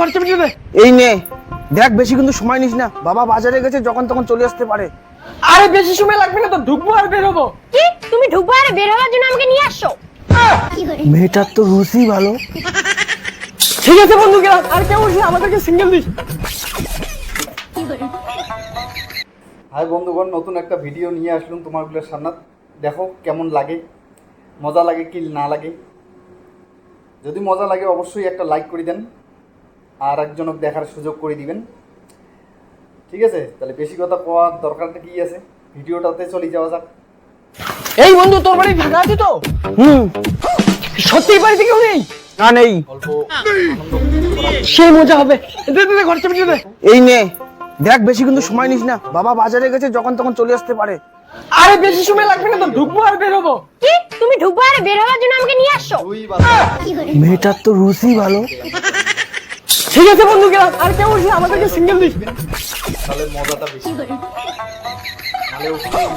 খরচা মিটিয়ে দে। এই নে দেখ, বেশি কিন্তু সময় নিস না, বাবা বাজারে গেছে, যখন তখন চলে আসতে পারে। আরে বেশি সময় লাগবে না তো, ঢুকবো আর বের হবো। কি তুমি ঢুকবো আর বের হওয়ার জন্য আমাকে নিয়ে আসছো? মেয়েটার তো রুচি ভালো। ঠিক আছে বন্ধু, গেলাম। আর কেউ বলছি আমাদেরকে সিঙ্গেল দিস। হাই বন্ধুগণ, নতুন একটা ভিডিও নিয়ে আসলাম তোমারগুলোর সামনে। দেখো কেমন লাগে, মজা লাগে কি না লাগে। যদি মজা লাগে অবশ্যই একটা লাইক করে দেন, আর একজনকে দেখার সুযোগ করে দিবেন। ঠিক আছে, তাহলে বেশি কথা কোয়ার দরকারটা কি আছে, ভিডিওটাতে চলে যাওয়া যাক। এই বন্ধু, তোর বাড়ি ফাঁকা আছে তো? সত্যি বাড়িতে কেউ নেই? না নেই। অল্প আনন্দ সেই মজা হবে। দে দে দে, খরচা মিটিয়ে দে। এই নে দেখ, বেশি কিন্তু সময় নিস না, বাবা বাজারে গেছে, যখন তখন চলে আসতে পারে। আরে বেশি সময় লাগবে না তো, ঢুকবো আর বের হবো। কি তুমি ঢুকবো আর বের হওয়ার জন্য আমাকে নিয়ে আসছো? দুই বাচ্চা, মেয়েটার তো রুচি ভালো। ঠিক আছে বন্ধু, গেলাম। আর কেউ বলছি আমাদেরকে সিঙ্গেল দিস। তাহলে মজাটা বেশি। নাহলে ওখানেই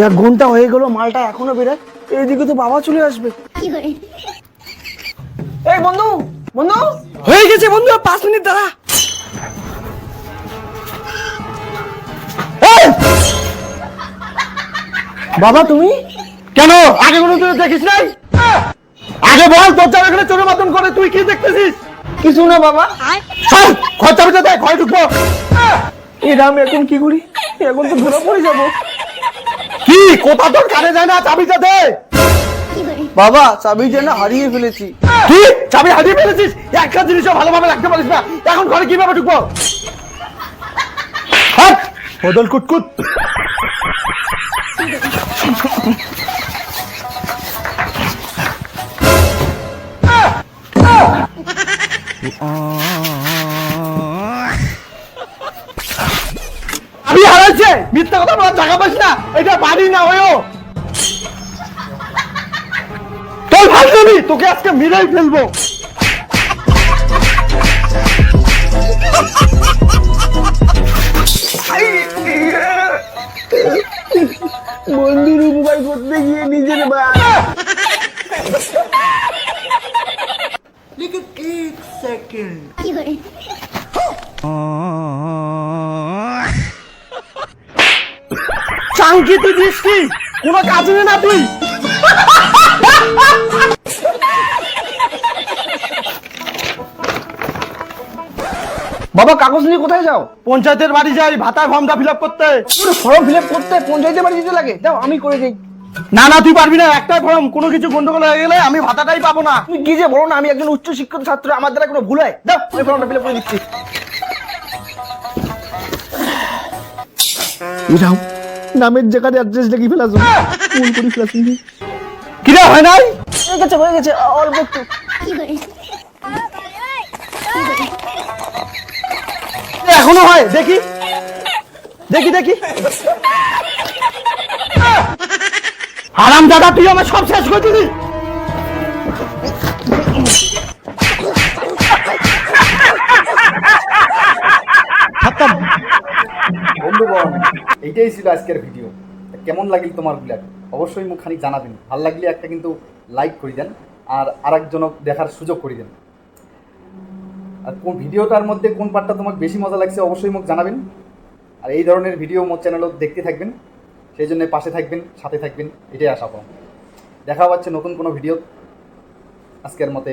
এক ঘন্টা হয়ে গেল, মালটা এখনো বেরোয়। এইদিকে তো বাবা চলে আসবে। এই বন্ধু, বন্ধু হয়ে গেছে বন্ধু, আর 5 মিনিট দাঁড়া। এই! বাবা তুমি কেন আগে কোনো তুই দেখিস নাই? আগে বল, তোর চার এখানে চোরের মতন করে তুই কি দেখতেছিস? কিছু না বাবা। চল খরচা মিটে দেখ, ঘরে ঢুকবো। এটা আমি এখন কি করি? এখন তো ধরা পড়ে যাবো। কি কোথা তোর কানে যায় না? চাবিটা দে। বাবা চাবিটা না হারিয়ে ফেলেছি। কি চাবি হারিয়ে ফেলেছিস? একটা জিনিসও ভালোভাবে রাখতে পারিস না, এখন ঘরে কিভাবে ঢুকবো? হাট, বদল কুটকুট। আমি হারাইছে, মিথ্যা কথা বলার জায়গা পাস না। এটা বাড়ি না হয়েও তোর ভাই যাবি, তোকে আজকে মেরেই ফেলবো। বন্ধুর উপকার করতে গিয়ে নিজের চাঙ্কি তুই দিস কি? কোনো কাজ নেই না তুই? বাবা কাগজ নিয়ে কোথায় যাও? পঞ্চায়েতের বাড়ি যাই ভাতার ফর্মটা ফিল আপ করতে। ফর্ম ফিল আপ করতে পঞ্চায়েতের বাড়ি যেতে লাগে? দাও আমি করে দিই। না না, তুই পারবি না। একটাই ফর্ম, কোনো কিছু গন্ডগোল হয়ে গেলে আমি ভাতাটাই পাবো না। তুমি কি যে বলো না, আমি একজন উচ্চ শিক্ষিত ছাত্র, আমার দ্বারা কোনো ভুল হয়? দাও আমি ফর্মটা ফিল আপ করে দিচ্ছি। যাও, নামের জায়গায় অ্যাড্রেস লিখে ফেলাছো, ভুল করে ফেলাছি। কিরা হয় নাই? হয়ে গেছে অল্প একটু। এখনো হয়? দেখি দেখি দেখি। হারাম দাদা, তুই আমার সব শেষ করে দিলি। বন্ধুগণ, এইটাই ছিল আজকের ভিডিও। কেমন লাগলো তোমার ব্লগ অবশ্যই মুখ খানিক জানাবেন। ভালো লাগলে একটা কিন্তু লাইক করে দেন, আর আরেকজনক দেখার সুযোগ করে দেন। আর কোন ভিডিওটার মধ্যে কোন পার্টটা তোমাকে বেশি মজা লাগছে অবশ্যই মুখ জানাবেন। আর এই ধরনের ভিডিও মোর চ্যানেলও দেখতে থাকবেন, সেই জন্য পাশে থাকবেন, সাথে থাকবেন, এটাই আশা পাবো। দেখা হচ্ছে নতুন কোনো ভিডিও। আজকের মতে